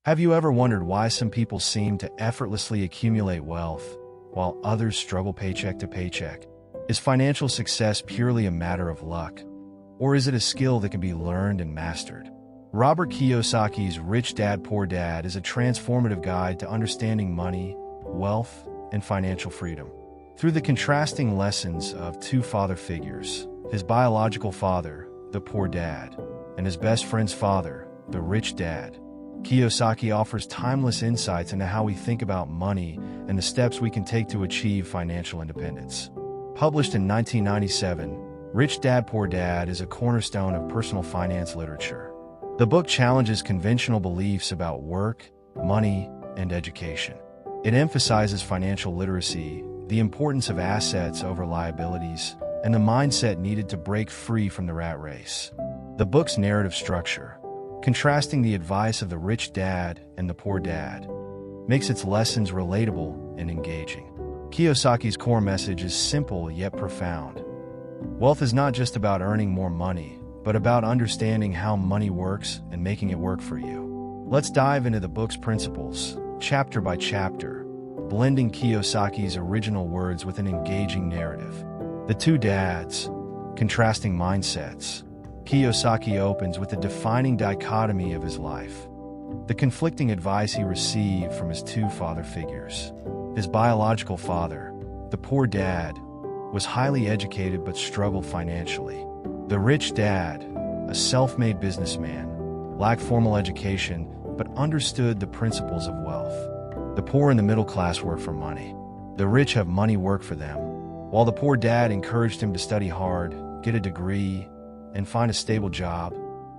Have you ever wondered why some people seem to effortlessly accumulate wealth, while others struggle paycheck to paycheck? Is financial success purely a matter of luck, or is it a skill that can be learned and mastered? Robert Kiyosaki's Rich Dad, Poor Dad is a transformative guide to understanding money, wealth, and financial freedom. Through the contrasting lessons of two father figures, his biological father, the poor dad, and his best friend's father, the rich dad, Kiyosaki offers timeless insights into how we think about money and the steps we can take to achieve financial independence. Published in 1997, Rich Dad, Poor Dad is a cornerstone of personal finance literature. The book challenges conventional beliefs about work, money, and education. It emphasizes financial literacy, the importance of assets over liabilities, and the mindset needed to break free from the rat race. The book's narrative structure, contrasting the advice of the rich dad and the poor dad, makes its lessons relatable and engaging. Kiyosaki's core message is simple yet profound. Wealth is not just about earning more money, but about understanding how money works and making it work for you. Let's dive into the book's principles, chapter by chapter, blending Kiyosaki's original words with an engaging narrative. The two dads, contrasting mindsets. Kiyosaki opens with the defining dichotomy of his life, the conflicting advice he received from his two father figures. His biological father, the poor dad, was highly educated but struggled financially. The rich dad, a self-made businessman, lacked formal education but understood the principles of wealth. The poor and the middle class work for money. The rich have money work for them. While the poor dad encouraged him to study hard, get a degree, and find a stable job,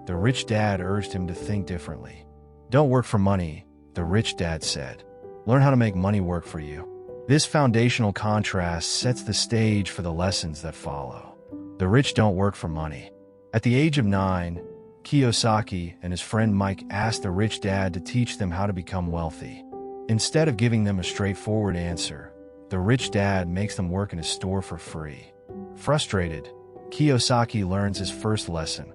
the rich dad urged him to think differently. Don't work for money, the rich dad said. Learn how to make money work for you. This foundational contrast sets the stage for the lessons that follow. The rich don't work for money. At the age of 9, Kiyosaki and his friend Mike asked the rich dad to teach them how to become wealthy. Instead of giving them a straightforward answer, the rich dad makes them work in his store for free. Frustrated, Kiyosaki learns his first lesson.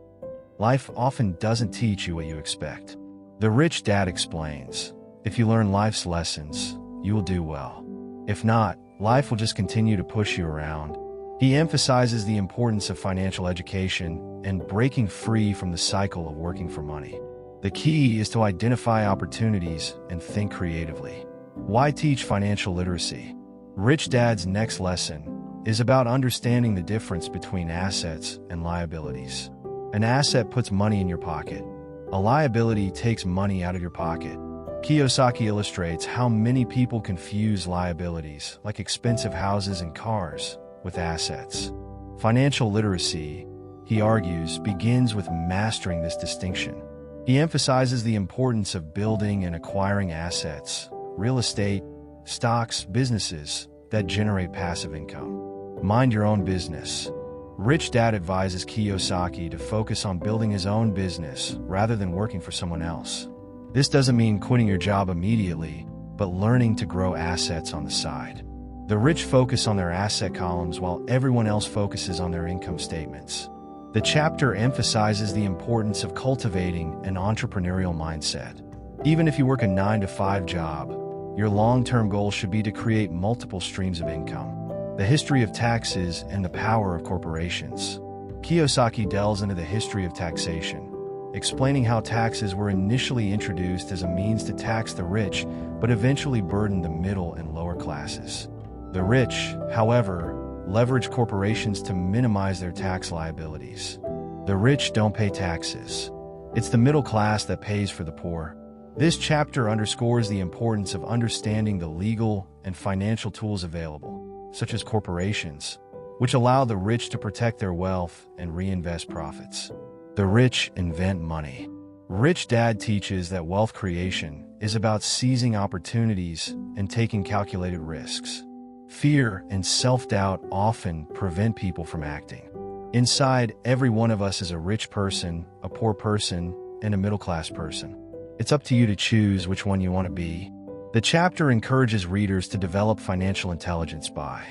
Life often doesn't teach you what you expect. The rich dad explains, if you learn life's lessons, you will do well. If not, life will just continue to push you around. He emphasizes the importance of financial education and breaking free from the cycle of working for money. The key is to identify opportunities and think creatively. Why teach financial literacy? Rich Dad's next lesson is about understanding the difference between assets and liabilities. An asset puts money in your pocket. A liability takes money out of your pocket. Kiyosaki illustrates how many people confuse liabilities, like expensive houses and cars, with assets. Financial literacy, he argues, begins with mastering this distinction. He emphasizes the importance of building and acquiring assets, real estate, stocks, businesses that generate passive income. Mind your own business. Rich Dad advises Kiyosaki to focus on building his own business rather than working for someone else. This doesn't mean quitting your job immediately, but learning to grow assets on the side. The rich focus on their asset columns while everyone else focuses on their income statements. The chapter emphasizes the importance of cultivating an entrepreneurial mindset. Even if you work a 9-to-5 job, your long-term goal should be to create multiple streams of income. The history of taxes and the power of corporations. Kiyosaki delves into the history of taxation, explaining how taxes were initially introduced as a means to tax the rich, but eventually burdened the middle and lower classes. The rich, however, leverage corporations to minimize their tax liabilities. The rich don't pay taxes. It's the middle class that pays for the poor. This chapter underscores the importance of understanding the legal and financial tools available, such as corporations, which allow the rich to protect their wealth and reinvest profits. The rich invent money. Rich Dad teaches that wealth creation is about seizing opportunities and taking calculated risks. Fear and self-doubt often prevent people from acting. Inside every one of us is a rich person, a poor person, and a middle-class person. It's up to you to choose which one you want to be. The chapter encourages readers to develop financial intelligence by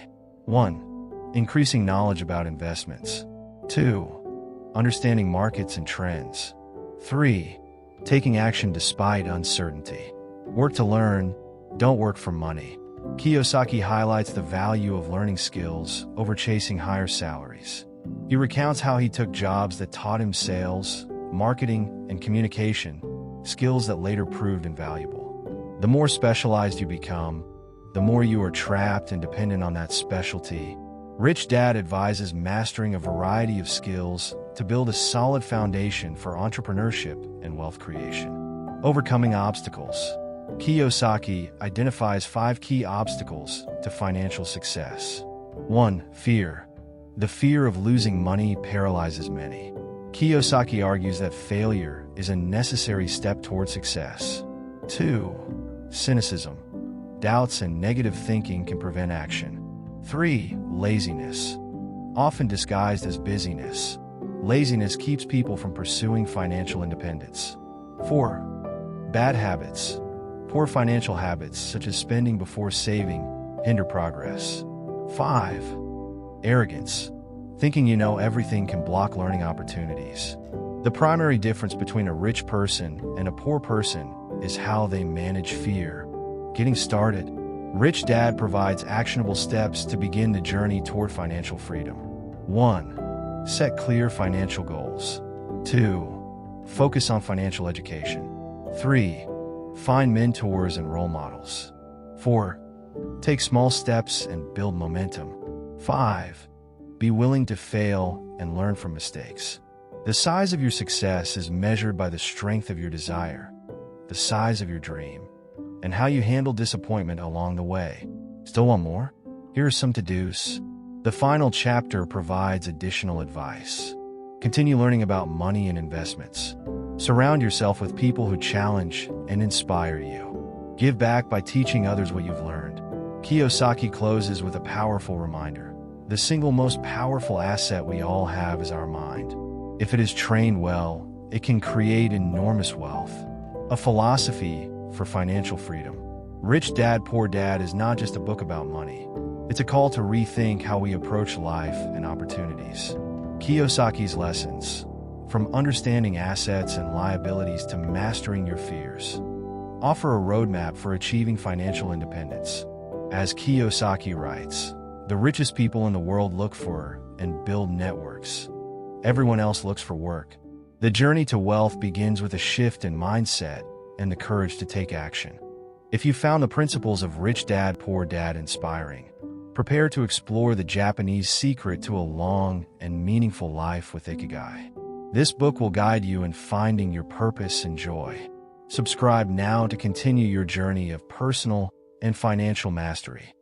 1. Increasing knowledge about investments. 2. Understanding markets and trends. 3. taking action despite uncertainty. Work to learn, don't work for money. Kiyosaki highlights the value of learning skills over chasing higher salaries. He recounts how he took jobs that taught him sales, marketing, and communication, skills that later proved invaluable. The more specialized you become, the more you are trapped and dependent on that specialty. Rich Dad advises mastering a variety of skills to build a solid foundation for entrepreneurship and wealth creation. Overcoming obstacles. Kiyosaki identifies 5 key obstacles to financial success. 1. Fear. The fear of losing money paralyzes many. Kiyosaki argues that failure is a necessary step toward success. 2. Cynicism. Doubts and negative thinking can prevent action. 3. Laziness. Often disguised as busyness, laziness keeps people from pursuing financial independence. 4. Bad habits. Poor financial habits, such as spending before saving, hinder progress. 5. Arrogance. Thinking you know everything can block learning opportunities. The primary difference between a rich person and a poor person is how they manage fear. Getting started. Rich Dad provides actionable steps to begin the journey toward financial freedom. 1. Set clear financial goals. 2. Focus on financial education. 3. Find mentors and role models. 4. Take small steps and build momentum. 5. Be willing to fail and learn from mistakes. The size of your success is measured by the strength of your desire, the size of your dream, and how you handle disappointment along the way. Still want more? Here are some to-dos. The final chapter provides additional advice. Continue learning about money and investments. Surround yourself with people who challenge and inspire you. Give back by teaching others what you've learned. Kiyosaki closes with a powerful reminder. The single most powerful asset we all have is our mind. If it is trained well, it can create enormous wealth. A philosophy for financial freedom. Rich Dad, Poor Dad is not just a book about money. It's a call to rethink how we approach life and opportunities. Kiyosaki's lessons, from understanding assets and liabilities to mastering your fears, offer a roadmap for achieving financial independence. As Kiyosaki writes, the richest people in the world look for and build networks. Everyone else looks for work. The journey to wealth begins with a shift in mindset and the courage to take action. If you found the principles of Rich Dad, Poor Dad inspiring, prepare to explore the Japanese secret to a long and meaningful life with Ikigai. This book will guide you in finding your purpose and joy. Subscribe now to continue your journey of personal and financial mastery.